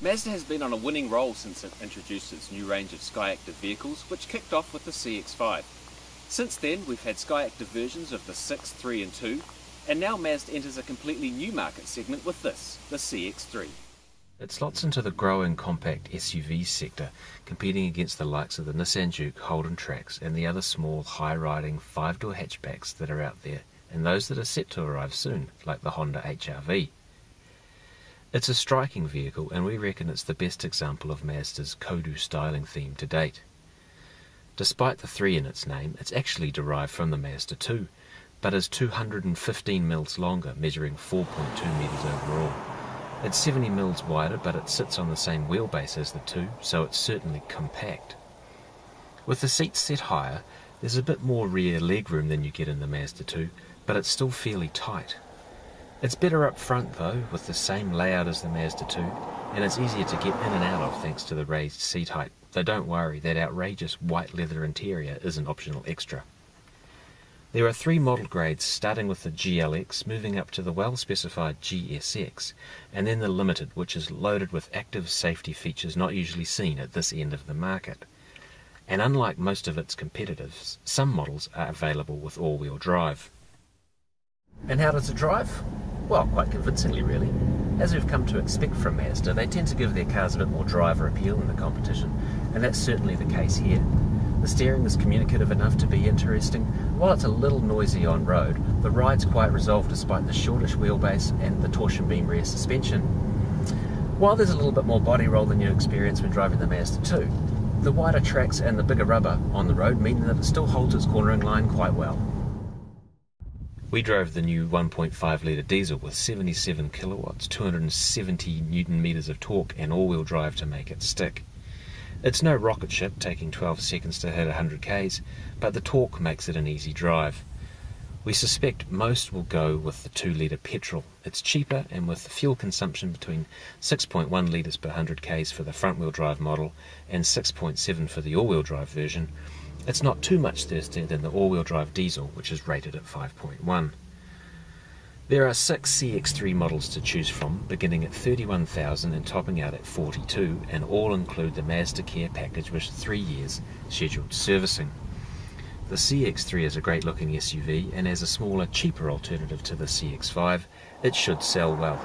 Mazda has been on a winning roll since it introduced its new range of Skyactiv vehicles, which kicked off with the CX-5. Since then, we've had Skyactiv versions of the 6, 3 and 2, and now Mazda enters a completely new market segment with this, the CX-3. It slots into the growing compact SUV sector, competing against the likes of the Nissan Juke, Holden Trax and the other small, high-riding 5-door hatchbacks that are out there, and those that are set to arrive soon, like the Honda HR-V. It's a striking vehicle, and we reckon it's the best example of Mazda's Kodo styling theme to date. Despite the 3 in its name, it's actually derived from the Mazda 2, but is 215 mils longer, measuring 4.2 metres overall. It's 70 mils wider, but it sits on the same wheelbase as the 2, so it's certainly compact. With the seats set higher, there's a bit more rear legroom than you get in the Mazda 2, but it's still fairly tight. It's better up front though, with the same layout as the Mazda 2, and it's easier to get in and out of thanks to the raised seat height, though don't worry, that outrageous white leather interior is an optional extra. There are 3 model grades, starting with the GLX, moving up to the well-specified GSX, and then the Limited, which is loaded with active safety features not usually seen at this end of the market. And unlike most of its competitors, some models are available with all-wheel drive. And how does it drive? Well, quite convincingly really. As we've come to expect from Mazda, they tend to give their cars a bit more driver appeal in the competition, and that's certainly the case here. The steering is communicative enough to be interesting. While it's a little noisy on road, the ride's quite resolved despite the shortish wheelbase and the torsion beam rear suspension. While there's a little bit more body roll than you experience when driving the Mazda 2, the wider tracks and the bigger rubber on the road mean that it still holds its cornering line quite well. We drove the new 1.5 litre diesel with 77 kilowatts, 270 newton meters of torque and all-wheel drive to make it stick. It's no rocket ship, taking 12 seconds to hit 100 k's, but the torque makes it an easy drive. We suspect most will go with the 2 litre petrol. It's cheaper, and with the fuel consumption between 6.1 litres per 100 k's for the front-wheel drive model and 6.7 for the all-wheel drive version, it's not too much thirstier than the all-wheel drive diesel, which is rated at 5.1. There are 6 CX-3 models to choose from, beginning at $31,000 and topping out at $42,000, and all include the Mazda Care package with 3 years scheduled servicing. The CX-3 is a great-looking SUV, and as a smaller, cheaper alternative to the CX-5, it should sell well.